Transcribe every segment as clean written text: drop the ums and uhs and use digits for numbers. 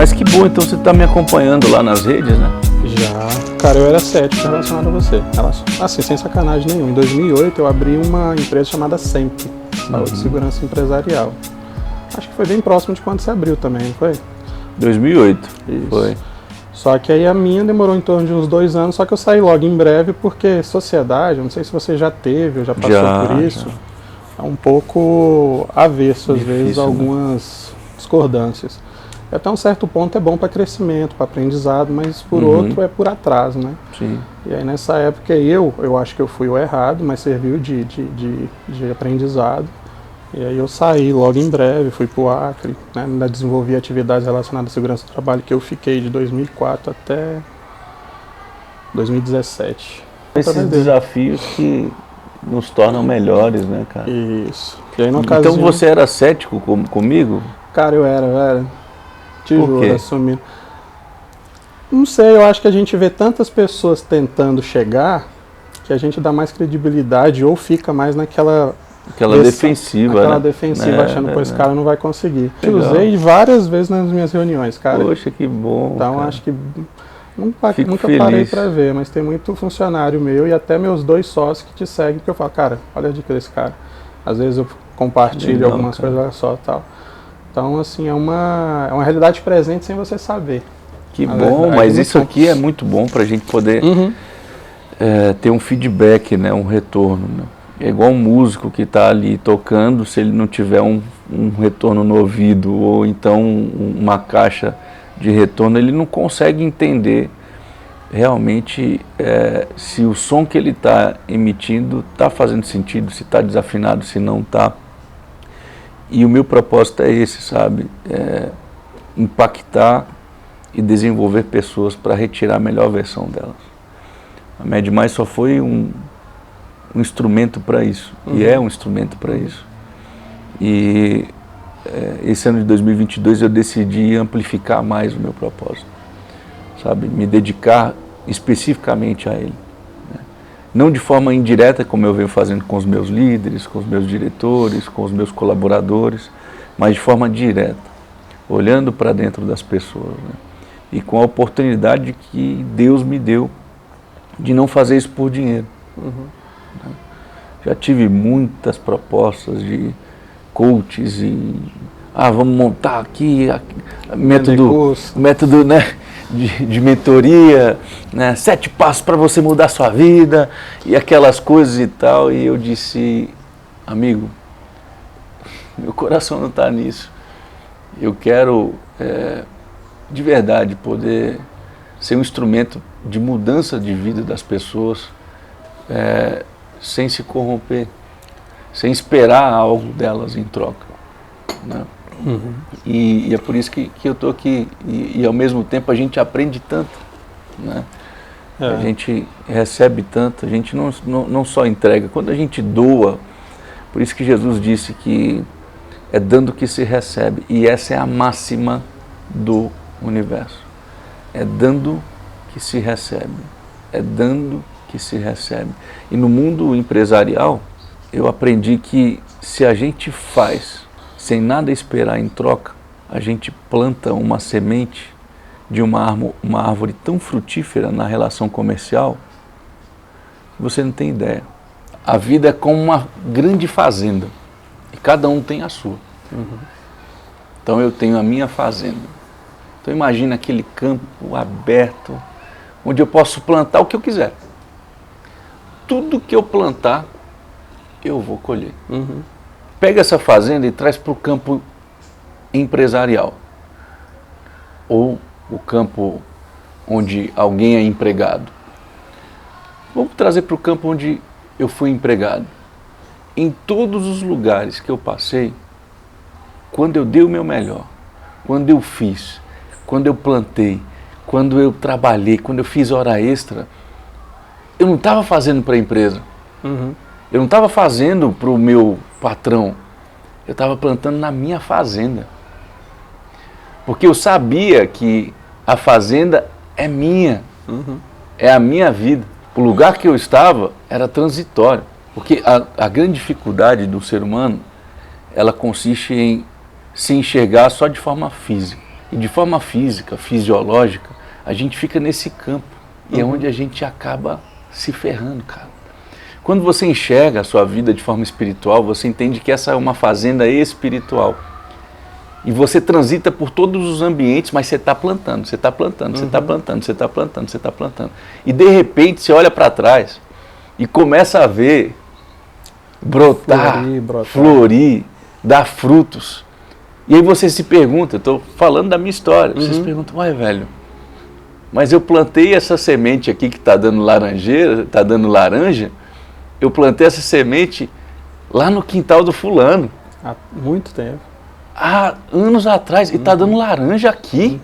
Mas que bom, então você está me acompanhando lá nas redes, né? Já. Cara, eu era cético relacionado a você. Assim, sem sacanagem nenhuma. Em 2008 eu abri uma empresa chamada Sempre, Saúde e Segurança Empresarial. Acho que foi bem próximo de quando você abriu também, não foi? 2008. Isso. Foi. Só que aí a minha demorou em torno de uns 2 anos, só que eu saí logo em breve porque sociedade, eu não sei se você já teve ou já passou por isso, é um pouco avesso às vezes a algumas discordâncias. E até um certo ponto é bom para crescimento, para aprendizado, mas por outro é por atraso, né? Sim. E aí nessa época eu acho que eu fui o errado, mas serviu de aprendizado. E aí eu saí logo em breve, fui para o Acre, né, ainda desenvolvi atividades relacionadas à segurança do trabalho, que eu fiquei de 2004 até 2017. Esses desafios que nos tornam melhores, né, cara? Isso. E aí, ocasião, então você era cético comigo? Cara, eu era. Te Por quê? juro, assumindo. Não sei, eu acho que a gente vê tantas pessoas tentando chegar que a gente dá mais credibilidade ou fica mais naquela... defensiva, aquela né? defensiva, achando que esse cara não vai conseguir. Legal. Eu usei várias vezes nas minhas reuniões, cara. Poxa, que bom, então cara. acho que nunca feliz. parei pra ver, mas tem muito funcionário meu e até meus 2 sócios que te seguem, porque eu falo, cara, olha a dica desse cara. Às vezes eu compartilho Legal, algumas cara. coisas só tal. Então, assim, é uma realidade presente sem você saber. Que bom, mas isso aqui é muito bom pra gente poder ter um feedback, né, um retorno, né? É igual um músico que está ali tocando, se ele não tiver um retorno no ouvido ou então uma caixa de retorno, ele não consegue entender realmente se o som que ele está emitindo está fazendo sentido, se está desafinado, se não está. E o meu propósito é esse, sabe? Impactar e desenvolver pessoas para retirar a melhor versão delas. A Med Mais só foi um instrumento para isso, e é um instrumento para isso. E esse ano de 2022 eu decidi amplificar mais o meu propósito, sabe? Me dedicar especificamente a ele, né? Não de forma indireta, como eu venho fazendo com os meus líderes, com os meus diretores, com os meus colaboradores, mas de forma direta, olhando para dentro das pessoas, né? E com a oportunidade que Deus me deu de não fazer isso por dinheiro. Já tive muitas propostas de coaches e vamos montar aqui método né, de mentoria, né, 7 passos para você mudar a sua vida e aquelas coisas e tal. E eu disse, amigo, meu coração não está nisso. Eu quero de verdade poder ser um instrumento de mudança de vida das pessoas, sem se corromper, sem esperar algo delas em troca, né? E é por isso que eu estou aqui, e ao mesmo tempo a gente aprende tanto, né? A gente recebe tanto, a gente não só entrega, quando a gente doa, por isso que Jesus disse que é dando que se recebe, e essa é a máxima do universo, é dando que se recebe, é dando que se recebe. E no mundo empresarial, eu aprendi que se a gente faz sem nada esperar em troca, a gente planta uma semente de uma árvore tão frutífera na relação comercial, que você não tem ideia. A vida é como uma grande fazenda, e cada um tem a sua. Então eu tenho a minha fazenda. Então imagina aquele campo aberto, onde eu posso plantar o que eu quiser. Tudo que eu plantar, eu vou colher. Pega essa fazenda e traz para o campo empresarial. Ou o campo onde alguém é empregado. Vamos trazer para o campo onde eu fui empregado. Em todos os lugares que eu passei, quando eu dei o meu melhor, quando eu fiz, quando eu plantei, quando eu trabalhei, quando eu fiz hora extra, eu não estava fazendo para a empresa, eu não estava fazendo para o meu patrão, eu estava plantando na minha fazenda. Porque eu sabia que a fazenda é minha, é a minha vida. O lugar que eu estava era transitório, porque a grande dificuldade do ser humano, ela consiste em se enxergar só de forma física. E de forma física, fisiológica, a gente fica nesse campo. E é onde a gente acaba se ferrando, cara. Quando você enxerga a sua vida de forma espiritual, você entende que essa é uma fazenda espiritual. E você transita por todos os ambientes, mas você está plantando, você está plantando, você está plantando, você está plantando, você está plantando. E de repente você olha para trás e começa a ver brotar, florir, dar frutos. E aí você se pergunta, eu estou falando da minha história, você se pergunta, uai velho, mas eu plantei essa semente aqui que está dando laranjeira, está dando laranja, eu plantei essa semente lá no quintal do fulano. Há muito tempo. Há anos atrás, e está dando laranja aqui.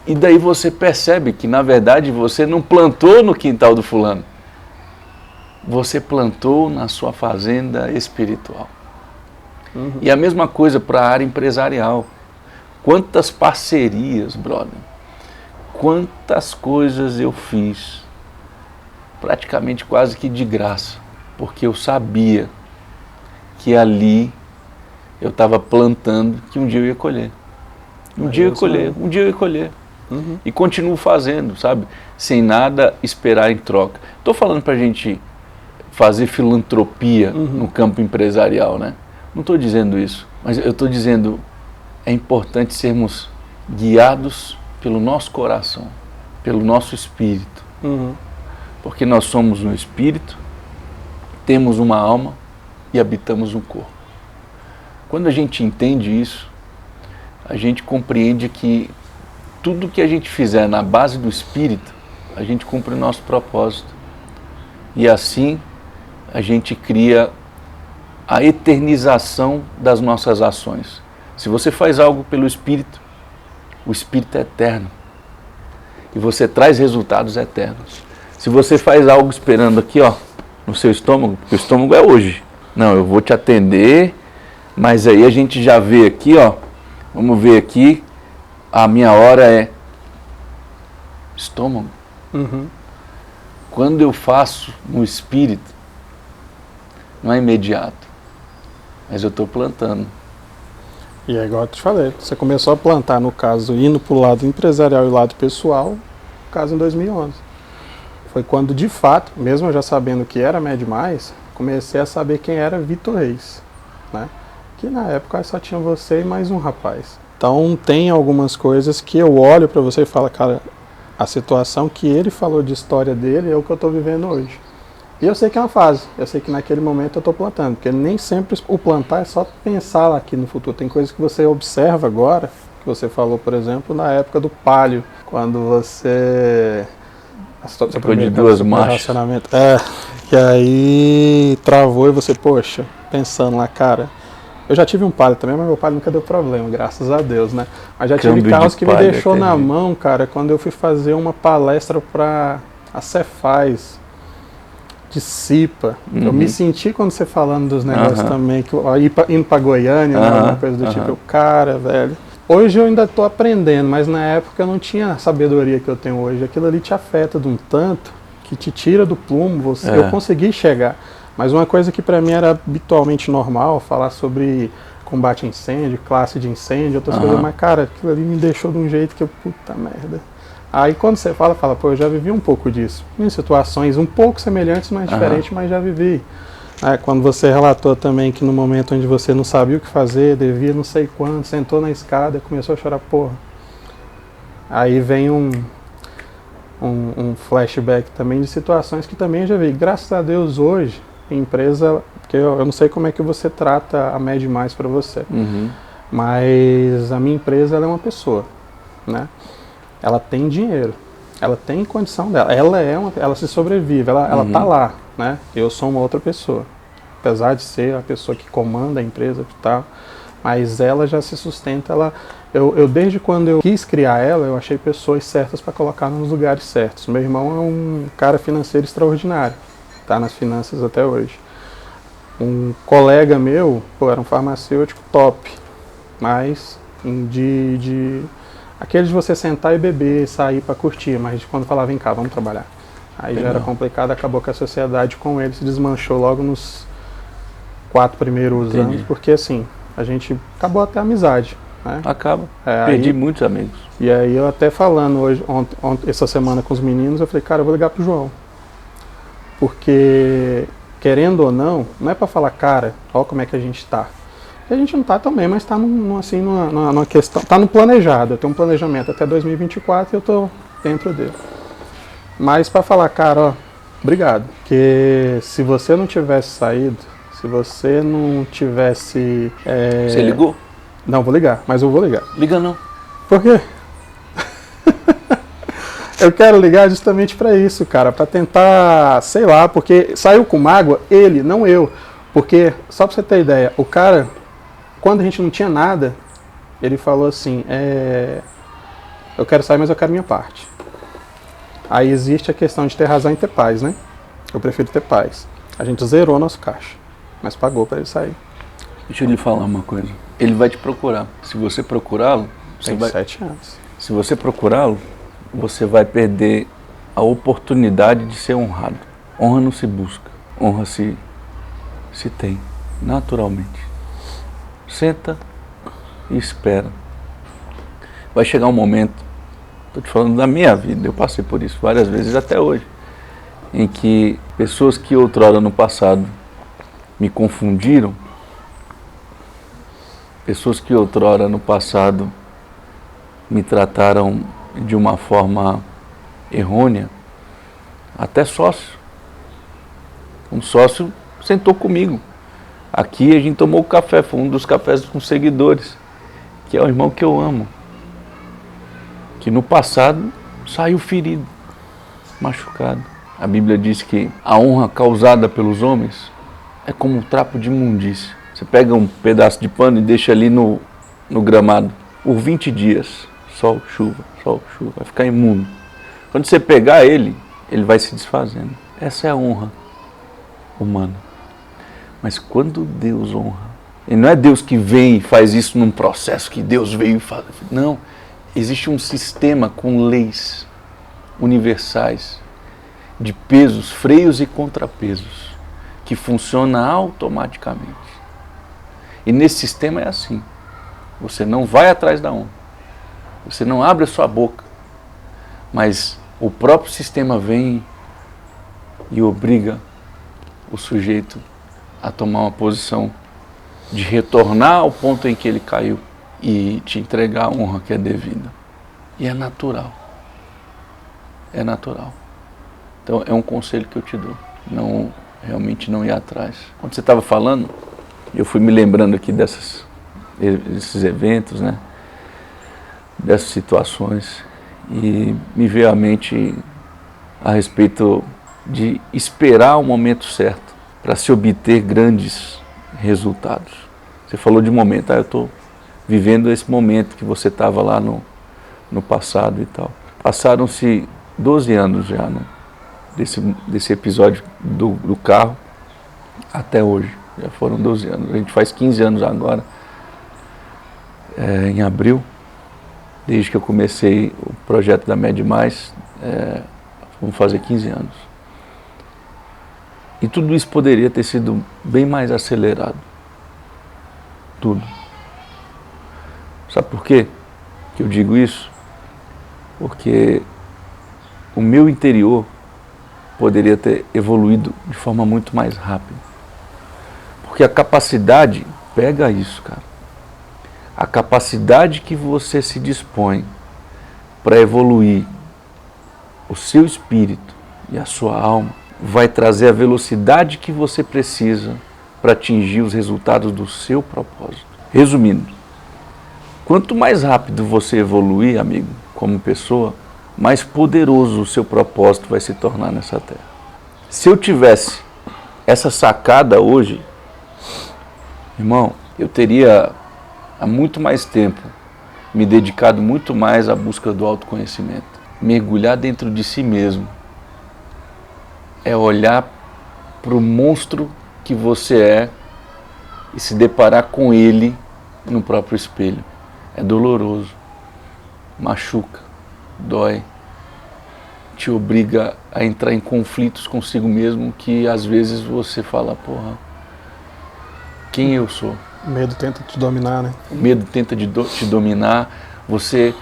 E daí você percebe que, na verdade, você não plantou no quintal do fulano. Você plantou na sua fazenda espiritual. E a mesma coisa para a área empresarial. Quantas parcerias, brother. Quantas coisas eu fiz, praticamente quase que de graça, porque eu sabia que ali eu estava plantando que um dia eu ia colher. Um dia eu ia colher, um dia eu ia colher. E continuo fazendo, sabe? Sem nada esperar em troca. Estou falando para a gente fazer filantropia no campo empresarial, né? Não estou dizendo isso, mas eu estou dizendo é importante sermos guiados pelo nosso coração, pelo nosso espírito. Porque nós somos um espírito, temos uma alma e habitamos um corpo. Quando a gente entende isso, a gente compreende que tudo que a gente fizer na base do espírito, a gente cumpre o nosso propósito. E assim, a gente cria a eternização das nossas ações. Se você faz algo pelo espírito, o espírito é eterno. E você traz resultados eternos. Se você faz algo esperando aqui, ó, no seu estômago, porque o estômago é hoje. Não, eu vou te atender, mas aí a gente já vê aqui, ó, vamos ver aqui, a minha hora é estômago. Quando eu faço no espírito, não é imediato, mas eu estou plantando. E é igual eu te falei, você começou a plantar, no caso, indo para o lado empresarial e o lado pessoal, no caso em 2011. Foi quando, de fato, mesmo eu já sabendo que era Med Mais, comecei a saber quem era Vitor Reis, né? Que na época só tinha você e mais um rapaz. Então tem algumas coisas que eu olho para você e falo, cara, a situação que ele falou de história dele é o que eu estou vivendo hoje. E eu sei que é uma fase, eu sei que naquele momento eu estou plantando, porque nem sempre o plantar é só pensar lá aqui no futuro. Tem coisas que você observa agora, que você falou, por exemplo, na época do palio, quando você... Depois de duas marchas. Que aí travou e você, poxa, pensando lá, cara, eu já tive um palio também, mas meu palio nunca deu problema, graças a Deus, né? Mas já tive carros que me deixou na mão, cara, quando eu fui fazer uma palestra para a Cefaz, de Cipa. Eu me senti quando você falando dos negócios também, que indo pra Goiânia, alguma coisa do tipo, eu, cara, velho. Hoje eu ainda estou aprendendo, mas na época eu não tinha a sabedoria que eu tenho hoje. Aquilo ali te afeta de um tanto que te tira do plumo. Eu consegui chegar. Mas uma coisa que para mim era habitualmente normal, falar sobre combate a incêndio, classe de incêndio, outras coisas, mas cara, aquilo ali me deixou de um jeito que eu, puta merda. Aí quando você fala, pô, eu já vivi um pouco disso. Em situações um pouco semelhantes, mas diferentes, mas já vivi. Quando você relatou também que no momento onde você não sabia o que fazer, devia não sei quanto, sentou na escada, começou a chorar, porra. Aí vem um flashback também de situações que também eu já vi. Graças a Deus hoje, a empresa, porque eu não sei como é que você trata a Med Mais para você, mas a minha empresa ela é uma pessoa, né? Ela tem dinheiro, ela tem condição dela, ela se sobrevive, ela tá lá, né? Eu sou uma outra pessoa, apesar de ser a pessoa que comanda a empresa e tal, mas ela já se sustenta, eu desde quando eu quis criar ela, eu achei pessoas certas para colocar nos lugares certos. Meu irmão é um cara financeiro extraordinário, tá nas finanças até hoje. Um colega meu, era um farmacêutico top, mas aquele de você sentar e beber, sair para curtir, mas quando falava, vem cá, vamos trabalhar. Aí já era complicado, acabou que a sociedade com ele se desmanchou logo nos 4 primeiros anos, porque assim, a gente acabou até a amizade. né? Acaba. Perdi muitos amigos. E aí eu até falando hoje, essa semana com os meninos, eu falei, cara, eu vou ligar pro João. Porque, querendo ou não é pra falar, cara, olha como é que a gente tá. E a gente não tá também, mas tá numa questão, tá no planejado, eu tenho um planejamento até 2024 e eu tô dentro dele. Mas pra falar, cara, ó, obrigado. Porque se você não tivesse saído, se você não tivesse... Você ligou? Não, vou ligar, mas eu vou ligar. Liga não. Por quê? Eu quero ligar justamente para isso, cara, para tentar, sei lá, porque saiu com mágoa ele, não eu. Porque, só para você ter ideia, o cara, quando a gente não tinha nada, ele falou assim, eu quero sair, mas eu quero minha parte. Aí existe a questão de ter razão e ter paz, né? Eu prefiro ter paz. A gente zerou nosso caixa, mas pagou para ele sair. Deixa eu lhe falar uma coisa. Ele vai te procurar. Se você procurá-lo... Tem 7 anos. Se você procurá-lo, você vai perder a oportunidade de ser honrado. Honra não se busca, honra se tem, naturalmente. Senta e espera. Vai chegar um momento, estou te falando da minha vida, eu passei por isso várias vezes até hoje, em que pessoas que outrora no passado me confundiram, pessoas que outrora no passado me trataram de uma forma errônea, até sócio. Um sócio sentou comigo. Aqui a gente tomou café, foi um dos cafés com seguidores, que é o irmão que eu amo, que no passado saiu ferido, machucado. A Bíblia diz que a honra causada pelos homens é como um trapo de imundícia. Você pega um pedaço de pano e deixa ali no gramado por 20 dias. Sol, chuva, vai ficar imundo. Quando você pegar ele vai se desfazendo. Essa é a honra humana. Mas quando Deus honra, e não é Deus que vem e faz isso num processo que Deus veio e faz. Não, existe um sistema com leis universais, de pesos, freios e contrapesos, que funciona automaticamente. E nesse sistema é assim. Você não vai atrás da honra. Você não abre a sua boca, mas o próprio sistema vem e obriga o sujeito a tomar uma posição de retornar ao ponto em que ele caiu e te entregar a honra que é devida. E é natural. É natural. Então é um conselho que eu te dou. Realmente não ir atrás. Quando você estava falando, eu fui me lembrando aqui desses eventos, né? Dessas situações, e me veio à mente a respeito de esperar o momento certo para se obter grandes resultados. Você falou de momento, eu estou vivendo esse momento que você estava lá no passado e tal. Passaram-se 12 anos já, né? Desse episódio do carro até hoje. Já foram 12 anos. A gente faz 15 anos agora, em abril. Desde que eu comecei o projeto da Med Mais, vamos fazer 15 anos. E tudo isso poderia ter sido bem mais acelerado. Tudo. Sabe por quê que eu digo isso? Porque o meu interior poderia ter evoluído de forma muito mais rápida. Porque a capacidade, pega isso, cara. A capacidade que você se dispõe para evoluir o seu espírito e a sua alma vai trazer a velocidade que você precisa para atingir os resultados do seu propósito. Resumindo, quanto mais rápido você evoluir, amigo, como pessoa, mais poderoso o seu propósito vai se tornar nessa terra. Se eu tivesse essa sacada hoje, irmão, eu teria há muito mais tempo me dedicado muito mais à busca do autoconhecimento. Mergulhar dentro de si mesmo é olhar para o monstro que você é e se deparar com ele no próprio espelho. É doloroso, machuca, dói, te obriga a entrar em conflitos consigo mesmo que às vezes você fala, porra, quem eu sou? O medo tenta te dominar, né? O medo tenta te dominar, você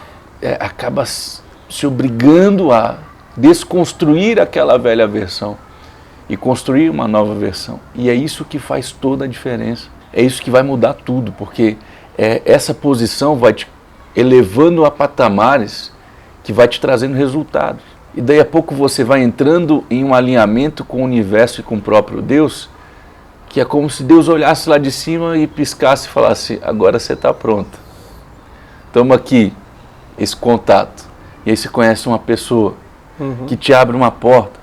acaba se obrigando a desconstruir aquela velha versão e construir uma nova versão. E é isso que faz toda a diferença. É isso que vai mudar tudo, porque essa posição vai te elevando a patamares que vai te trazendo resultados. E daí a pouco você vai entrando em um alinhamento com o universo e com o próprio Deus, que é como se Deus olhasse lá de cima e piscasse e falasse, agora você está pronta. Estamos aqui, esse contato. E aí você conhece uma pessoa que te abre uma porta,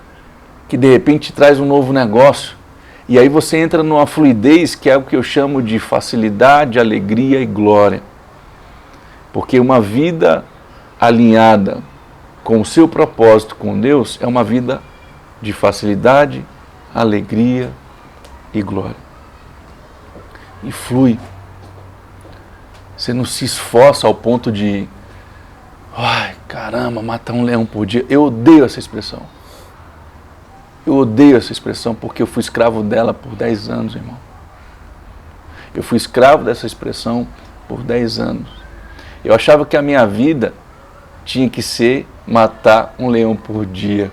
que de repente te traz um novo negócio. E aí você entra numa fluidez que é o que eu chamo de facilidade, alegria e glória. Porque uma vida alinhada com o seu propósito com Deus é uma vida de facilidade, alegria e glória. E flui. Você não se esforça ao ponto de, ai, caramba, matar um leão por dia. Eu odeio essa expressão. Eu odeio essa expressão porque eu fui escravo dela por 10 anos, irmão. Eu fui escravo dessa expressão por 10 anos. Eu achava que a minha vida tinha que ser matar um leão por dia.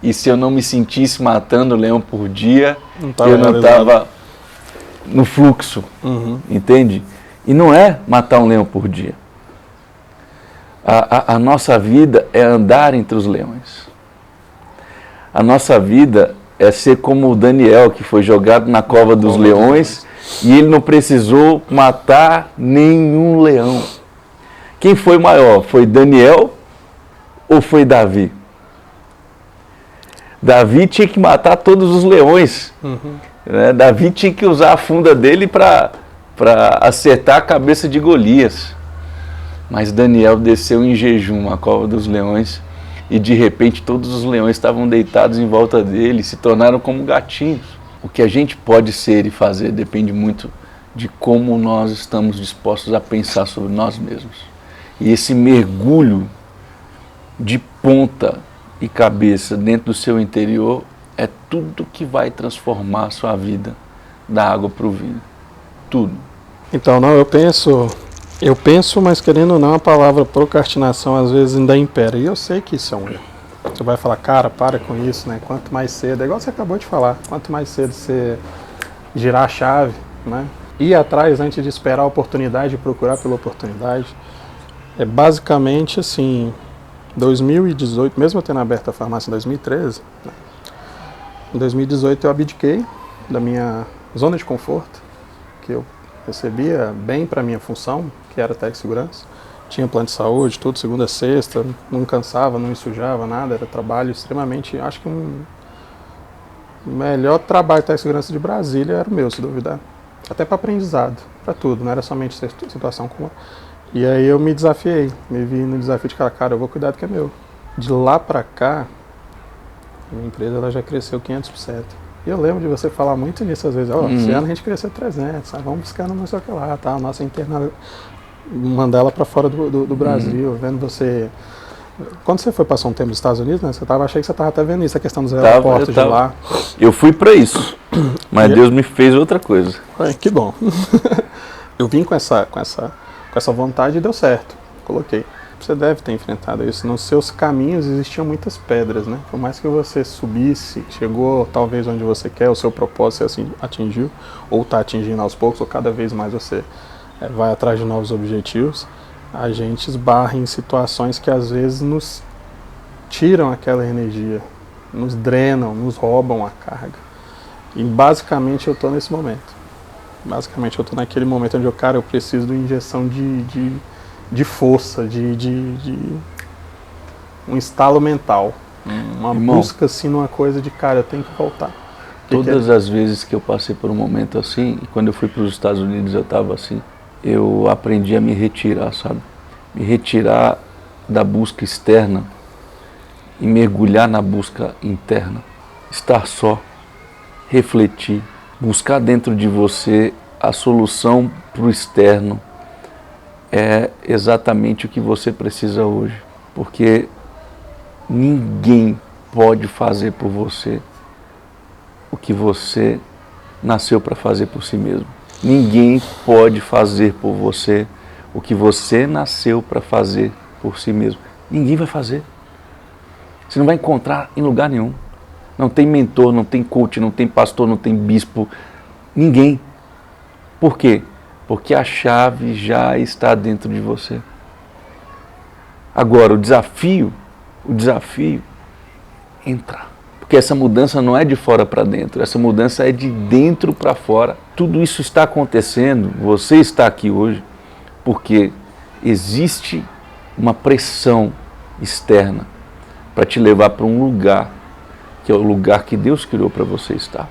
E se eu não me sentisse matando um leão por dia, eu não estava no fluxo, entende? E não é matar um leão por dia. A nossa vida é andar entre os leões. A nossa vida é ser como o Daniel, que foi jogado na cova dos leões e ele não precisou matar nenhum leão. Quem foi maior? Foi Daniel ou foi Davi? Davi tinha que matar todos os leões. Né? Davi tinha que usar a funda dele para acertar a cabeça de Golias. Mas Daniel desceu em jejum à cova dos leões e de repente todos os leões estavam deitados em volta dele, se tornaram como gatinhos. O que a gente pode ser e fazer depende muito de como nós estamos dispostos a pensar sobre nós mesmos. E esse mergulho de ponta e cabeça dentro do seu interior é tudo que vai transformar a sua vida da água para o vinho. Tudo. Então, não, eu penso, mas querendo ou não, a palavra procrastinação às vezes ainda impera. E eu sei que isso é um erro. Você vai falar, cara, para com isso, né? Quanto mais cedo, é igual você acabou de falar, quanto mais cedo você girar a chave, né? Ir atrás antes de esperar a oportunidade e procurar pela oportunidade. É basicamente assim, 2018, mesmo eu tendo aberto a farmácia em 2013, né? Em 2018 eu abdiquei da minha zona de conforto, que eu recebia bem para a minha função, que era técnico de segurança. Tinha plano de saúde, tudo, segunda a sexta, não cansava, não me sujava, nada, era trabalho extremamente, acho que o melhor trabalho de técnico de segurança de Brasília era o meu, se duvidar. Até para aprendizado, para tudo, não era somente situação comum. E aí eu me desafiei, me vi no desafio de cara, eu vou cuidar do que é meu. De lá para cá, a minha empresa ela já cresceu 500%. E eu lembro de você falar muito nisso às vezes, esse ano a gente cresceu 300, vamos buscar não sei o que lá, tá? A nossa interna, mandar ela para fora do Brasil, vendo você... Quando você foi passar um tempo nos Estados Unidos, né, achei que você estava até vendo isso, a questão dos aeroportos de lá. Eu fui para isso, mas Deus me fez outra coisa. Que bom. Eu vim com essa vontade e deu certo, coloquei. Você deve ter enfrentado isso. Nos seus caminhos existiam muitas pedras, né? Por mais que você subisse, chegou talvez onde você quer, o seu propósito você assim, atingiu, ou está atingindo aos poucos, ou cada vez mais você vai atrás de novos objetivos, a gente esbarra em situações que às vezes nos tiram aquela energia, nos drenam, nos roubam a carga. E basicamente eu estou nesse momento. Basicamente eu estou naquele momento onde eu preciso de uma injeção de força, de um estalo mental, uma busca assim numa coisa de, eu tenho que voltar. Todas as vezes que eu passei por um momento assim, e quando eu fui para os Estados Unidos eu estava assim, eu aprendi a me retirar, sabe? Me retirar da busca externa e mergulhar na busca interna. Estar só, refletir, buscar dentro de você a solução para o externo. É exatamente o que você precisa hoje, porque ninguém pode fazer por você o que você nasceu para fazer por si mesmo. Ninguém pode fazer por você o que você nasceu para fazer por si mesmo. Ninguém vai fazer. Você não vai encontrar em lugar nenhum. Não tem mentor, não tem coach, não tem pastor, não tem bispo. Ninguém. Por quê? Porque a chave já está dentro de você. Agora, o desafio é entrar. Porque essa mudança não é de fora para dentro, essa mudança é de dentro para fora. Tudo isso está acontecendo, você está aqui hoje, porque existe uma pressão externa para te levar para um lugar, que é o lugar que Deus criou para você estar.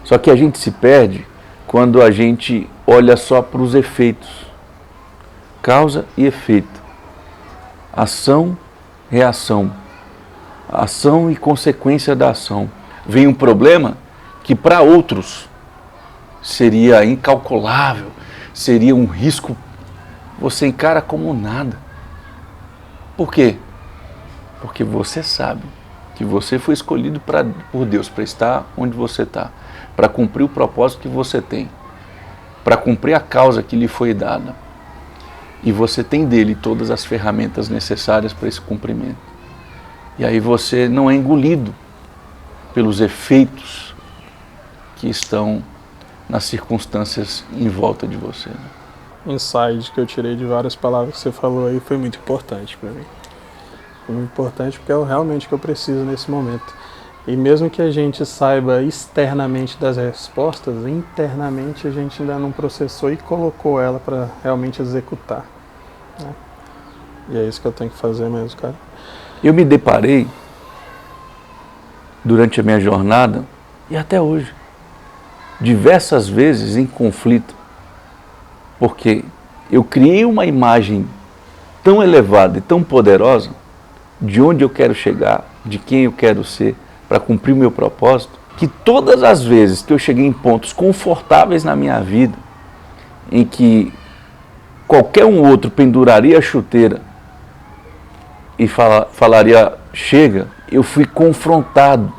Só que a gente se perde quando a gente olha só para os efeitos. Causa e efeito. Ação, reação. Ação e consequência da ação. Vem um problema que para outros seria incalculável, seria um risco, você encara como nada. Por quê? Porque você sabe que você foi escolhido por Deus para estar onde você está, para cumprir o propósito que você tem, para cumprir a causa que lhe foi dada. E você tem dele todas as ferramentas necessárias para esse cumprimento. E aí você não é engolido pelos efeitos que estão nas circunstâncias em volta de você. Insight que eu tirei de várias palavras que você falou aí foi muito importante para mim. Foi muito importante porque é realmente o que eu preciso nesse momento. E mesmo que a gente saiba externamente das respostas, internamente a gente ainda não processou e colocou ela para realmente executar, né? E é isso que eu tenho que fazer mesmo, cara. Eu me deparei, durante a minha jornada, e até hoje, diversas vezes em conflito, porque eu criei uma imagem tão elevada e tão poderosa de onde eu quero chegar, de quem eu quero ser, para cumprir o meu propósito, que todas as vezes que eu cheguei em pontos confortáveis na minha vida, em que qualquer um outro penduraria a chuteira e falaria, chega, eu fui confrontado,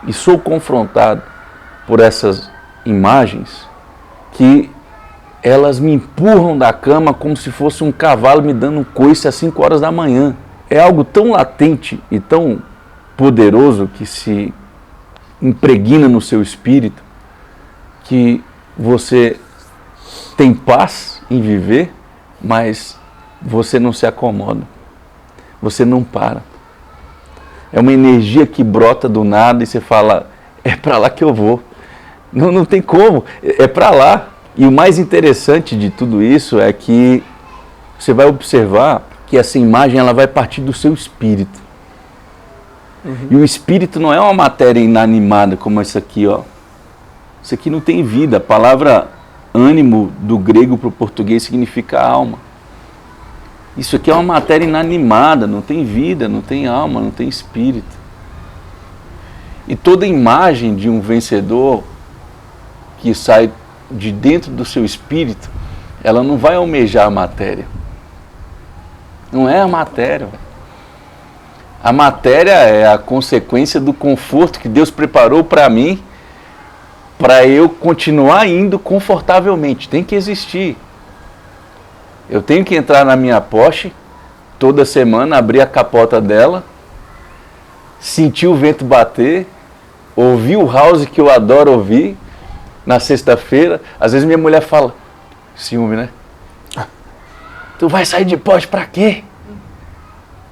e sou confrontado por essas imagens, que elas me empurram da cama como se fosse um cavalo me dando um coice às 5 horas da manhã. É algo tão latente e tão poderoso que se impregna no seu espírito, que você tem paz em viver, mas você não se acomoda. Você não para. É uma energia que brota do nada e você fala, é para lá que eu vou. Não tem como, é para lá. E o mais interessante de tudo isso é que você vai observar que essa imagem ela vai partir do seu espírito. E o espírito não é uma matéria inanimada como essa aqui, ó. Isso aqui não tem vida. A palavra ânimo do grego para o português significa alma. Isso aqui é uma matéria inanimada, não tem vida, não tem alma, não tem espírito. E toda imagem de um vencedor que sai de dentro do seu espírito, ela não vai almejar a matéria. Não é a matéria. A matéria é a consequência do conforto que Deus preparou para mim, para eu continuar indo confortavelmente. Tem que existir. Eu tenho que entrar na minha Porsche toda semana, abrir a capota dela, sentir o vento bater, ouvir o house que eu adoro ouvir na sexta-feira. Às vezes minha mulher fala, ciúme, né? Tu vai sair de Porsche pra quê?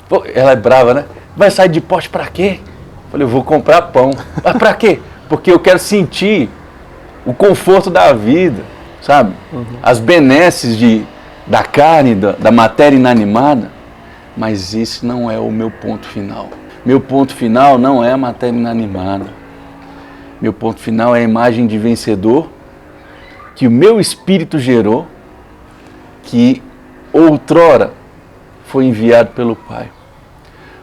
Pô, ela é brava, né? Vai sair de Porsche pra quê? Eu falei, eu vou comprar pão. Mas pra quê? Porque eu quero sentir o conforto da vida, sabe? As benesses da carne, da matéria inanimada, mas esse não é o meu ponto final. Meu ponto final não é a matéria inanimada. Meu ponto final é a imagem de vencedor que o meu espírito gerou, que outrora foi enviado pelo Pai.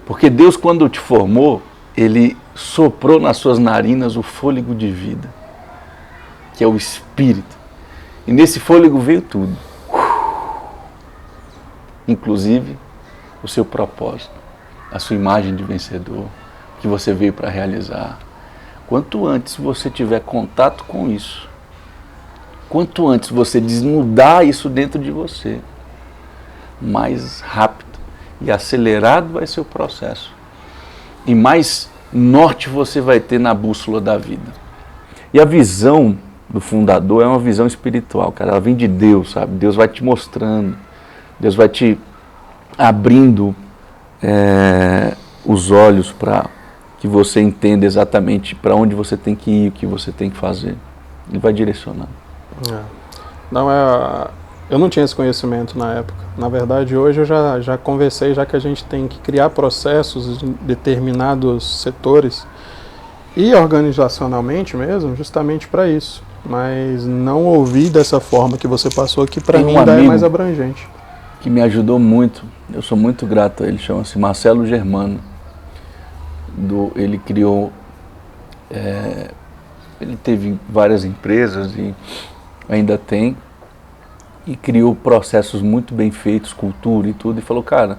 Porque Deus, quando te formou, Ele soprou nas suas narinas o fôlego de vida, que é o Espírito. E nesse fôlego veio tudo. Inclusive o seu propósito, a sua imagem de vencedor, que você veio para realizar. Quanto antes você tiver contato com isso, quanto antes você desnudar isso dentro de você, mais rápido e acelerado vai ser o processo. E mais norte você vai ter na bússola da vida. E a visão do fundador é uma visão espiritual, cara. Ela vem de Deus, sabe? Deus vai te mostrando, Deus vai te abrindo os olhos para que você entenda exatamente para onde você tem que ir, o que você tem que fazer. Ele vai direcionando. Não, eu não tinha esse conhecimento na época. Na verdade, hoje eu já conversei, já que a gente tem que criar processos em determinados setores e organizacionalmente mesmo, justamente para isso. Mas não ouvi dessa forma que você passou, que para mim ainda é mais abrangente. Que me ajudou muito, eu sou muito grato a ele, chama-se Marcelo Germano. Ele criou, ele teve várias empresas e ainda tem, e criou processos muito bem feitos, cultura e tudo, e falou, cara,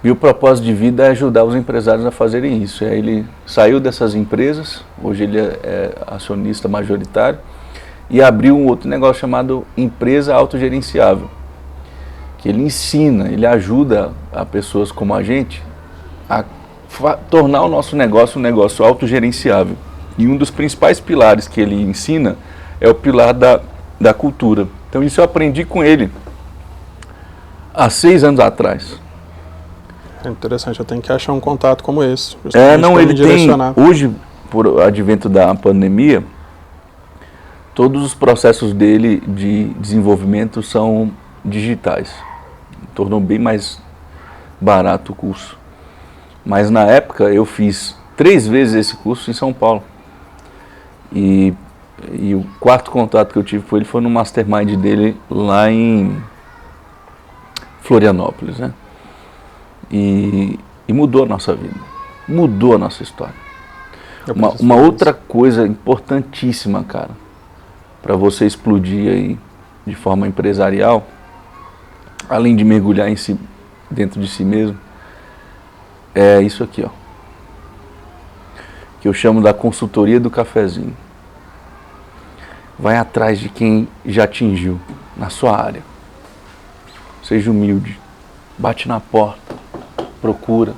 meu propósito de vida é ajudar os empresários a fazerem isso. E aí ele saiu dessas empresas, hoje ele é acionista majoritário, e abriu um outro negócio chamado Empresa Autogerenciável, que ele ensina, ele ajuda a pessoas como a gente a tornar o nosso negócio um negócio autogerenciável. E um dos principais pilares que ele ensina é o pilar da cultura. Então isso eu aprendi com ele há 6 anos atrás. É interessante, eu tenho que achar um contato como esse. Ele tem, hoje, por advento da pandemia, todos os processos dele de desenvolvimento são digitais. Tornou bem mais barato o curso. Mas na época eu fiz 3 vezes esse curso em São Paulo. E o quarto contato que eu tive com ele foi no mastermind dele lá em Florianópolis, né? E mudou a nossa vida, mudou a nossa história. Uma outra coisa importantíssima, cara, para você explodir aí de forma empresarial, além de mergulhar em si, dentro de si mesmo, é isso aqui, ó, que eu chamo da consultoria do cafezinho. Vai atrás de quem já atingiu na sua área. Seja humilde, bate na porta, procura,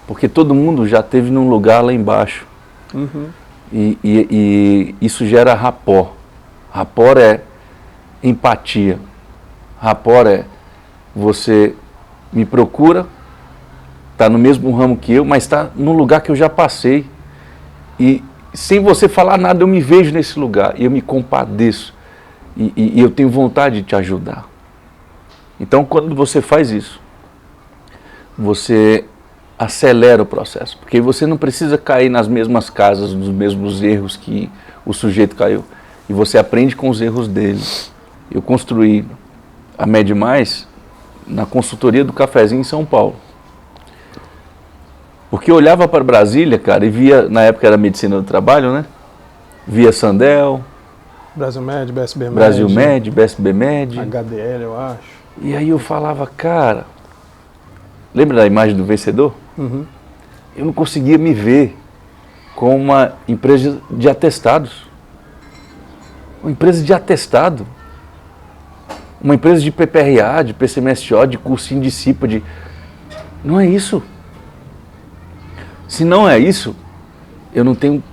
porque todo mundo já esteve num lugar lá embaixo. Uhum. E isso gera rapport. Rapport é empatia. Rapport é você me procura, está no mesmo ramo que eu, mas está num lugar que eu já passei. E sem você falar nada, eu me vejo nesse lugar, e eu me compadeço. E eu tenho vontade de te ajudar. Então, quando você faz isso, você acelera o processo, porque você não precisa cair nas mesmas casas, nos mesmos erros que o sujeito caiu. E você aprende com os erros dele. Eu construí a Med Mais na consultoria do cafezinho em São Paulo. Porque eu olhava para Brasília, cara, e via, na época era medicina do trabalho, né? Via Sandel, Brasil Med, BSB Med, Brasil Med, BSB Med, HDL, eu acho. E aí eu falava, cara, lembra da imagem do vencedor? Uhum. Eu não conseguia me ver como uma empresa de atestados. Uma empresa de atestado. Uma empresa de PPRA, de PCMSO, de cursinho de CIPA, de... Não é isso. Se não é isso, eu não tenho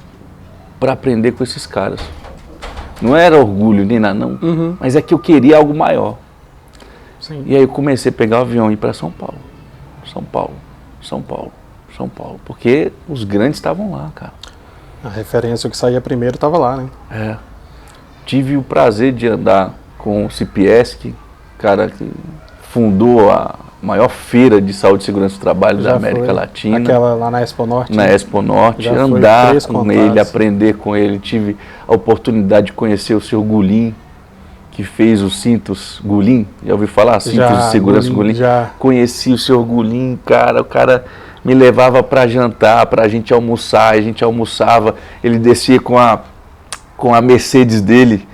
para aprender com esses caras. Não era orgulho nem nada, não. Uhum. Mas é que eu queria algo maior. Sim. E aí eu comecei a pegar o avião e ir para São Paulo. São Paulo, São Paulo, São Paulo. Porque os grandes estavam lá, cara. A referência que saía primeiro estava lá, né? É. Tive o prazer de andar com o Cipieski, cara que fundou a maior feira de saúde e segurança do trabalho da América Latina. Aquela lá na Expo Norte. Na Expo Norte, andar com ele, aprender com ele. Tive a oportunidade de conhecer o seu Gulim, que fez os cintos Gulim. Já ouviu falar? Cintos de segurança Gulim? Já. Conheci o seu Gulim, cara. O cara me levava para jantar, para a gente almoçar. A gente almoçava, ele descia com a Mercedes dele.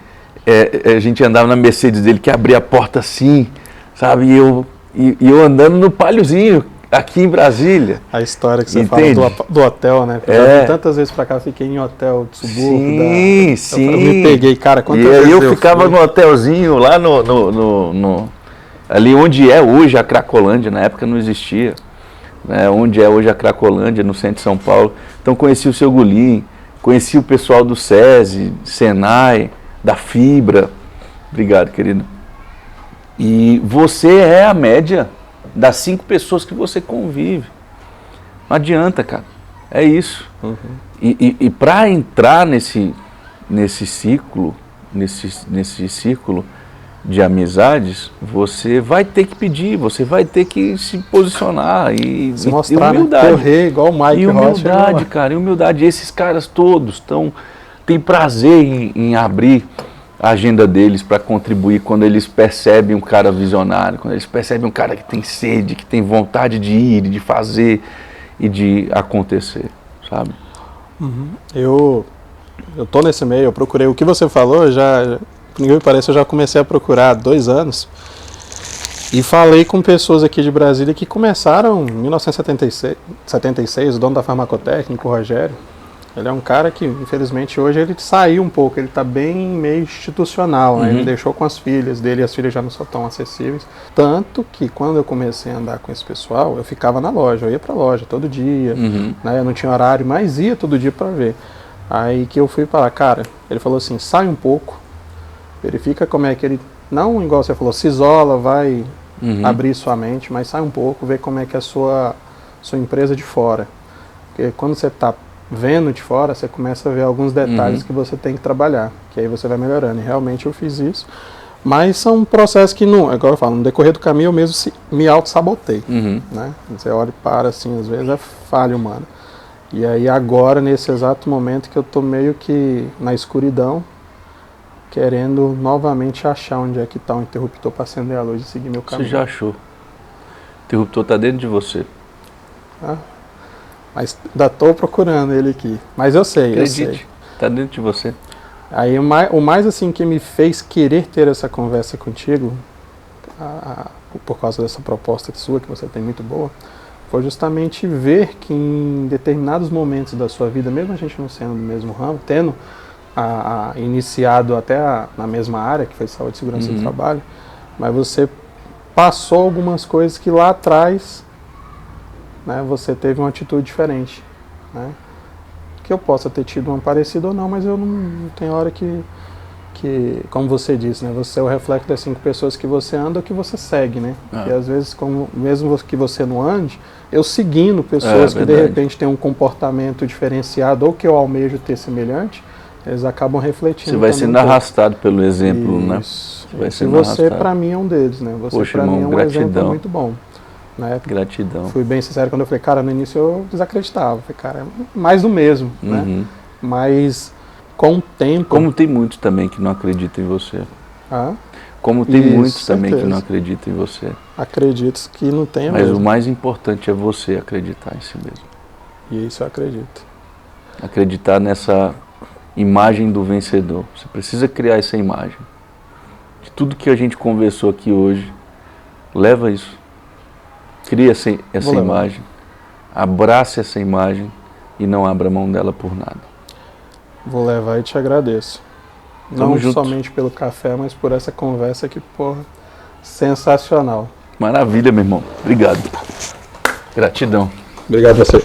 A gente andava na Mercedes dele, que abria a porta assim, sabe? E eu andando no paliozinho, Aqui em Brasília. A história que você Entende? fala do hotel, né? Eu já fui tantas vezes pra cá, fiquei em hotel de subúrbio. Sim. Eu me peguei, cara, quantas e vezes aí eu eu ficava fui? no hotelzinho lá ali onde é hoje a Cracolândia, na época não existia. Né? Onde é hoje a Cracolândia, no centro de São Paulo. Então conheci o seu Gulim, conheci o pessoal do SESI, Senai, da Fibra. Obrigado, querido. E você é a média das 5 pessoas que você convive. Não adianta, cara. É isso. Uhum. E para entrar nesse ciclo, nesse círculo de amizades, você vai ter que pedir, você vai ter que se posicionar e Se mostrar, humildade. Né? Correr igual o Mike E humildade, Rocha, cara, e humildade. Esses caras todos têm prazer em abrir a agenda deles para contribuir quando eles percebem um cara visionário, quando eles percebem um cara que tem sede, que tem vontade de ir, de fazer e de acontecer, sabe? Uhum. Eu tô nesse meio, eu procurei o que você falou, por ninguém me parece, eu já comecei a procurar há 2 anos e falei com pessoas aqui de Brasília que começaram em 1976, o dono da Farmacotécnica, o Rogério. Ele é um cara que, infelizmente, hoje ele saiu um pouco, ele está bem meio institucional, né? Ele deixou com as filhas dele, e as filhas já não são tão acessíveis. Tanto que, quando eu comecei a andar com esse pessoal, eu ficava na loja, eu ia para a loja todo dia, né? Eu não tinha horário, mas ia todo dia para ver. Aí que eu fui para lá, cara, ele falou assim, sai um pouco, verifica como é que ele, não igual você falou, se isola, vai abrir sua mente, mas sai um pouco, vê como é que é a sua empresa de fora. Porque quando você está vendo de fora, você começa a ver alguns detalhes que você tem que trabalhar, que aí você vai melhorando. E realmente eu fiz isso. Mas são processos que, igual eu falo, no decorrer do caminho eu mesmo me auto-sabotei. Né? Você olha e para, assim, às vezes é falha humana. E aí agora, nesse exato momento que eu tô meio que na escuridão, querendo novamente achar onde é que está o interruptor para acender a luz e seguir meu caminho. Você já achou. O interruptor está dentro de você. Mas ainda estou procurando ele aqui. Mas eu sei, Acredite, está dentro de você. Aí o mais assim que me fez querer ter essa conversa contigo, por causa dessa proposta sua que você tem muito boa, foi justamente ver que em determinados momentos da sua vida, mesmo a gente não sendo do mesmo ramo, tendo iniciado até na mesma área, que foi saúde e segurança do trabalho, mas você passou algumas coisas que lá atrás, né, você teve uma atitude diferente, né? Que eu possa ter tido uma parecida ou não, mas eu não tenho hora que como você disse, né, você é o reflexo das 5 pessoas que você anda ou que você segue, né? E às vezes, mesmo que você não ande, eu seguindo pessoas que de repente têm um comportamento diferenciado ou que eu almejo ter semelhante, eles acabam refletindo. Você vai sendo arrastado pelo exemplo, né? E você, para mim, é um deles, né? Você, para mim, é um exemplo muito bom. Né? Gratidão. Fui bem sincero quando eu falei, cara, no início eu desacreditava. Falei, cara, é mais do mesmo, né? Mas com o tempo... Como tem muitos também que não acreditam em você. Como tem muitos também que não acreditam em você. Acredito que não tenha Mas mesmo. o mais importante é você acreditar em si mesmo. E isso eu acredito. Acreditar nessa imagem do vencedor. Você precisa criar essa imagem. De tudo que a gente conversou aqui hoje, leva isso. Cria essa imagem, abrace essa imagem e não abra mão dela por nada. Vou levar e te agradeço. Tamo não junto. Somente pelo café, mas por essa conversa que, porra, sensacional. Maravilha, meu irmão. Obrigado. Gratidão. Obrigado a você.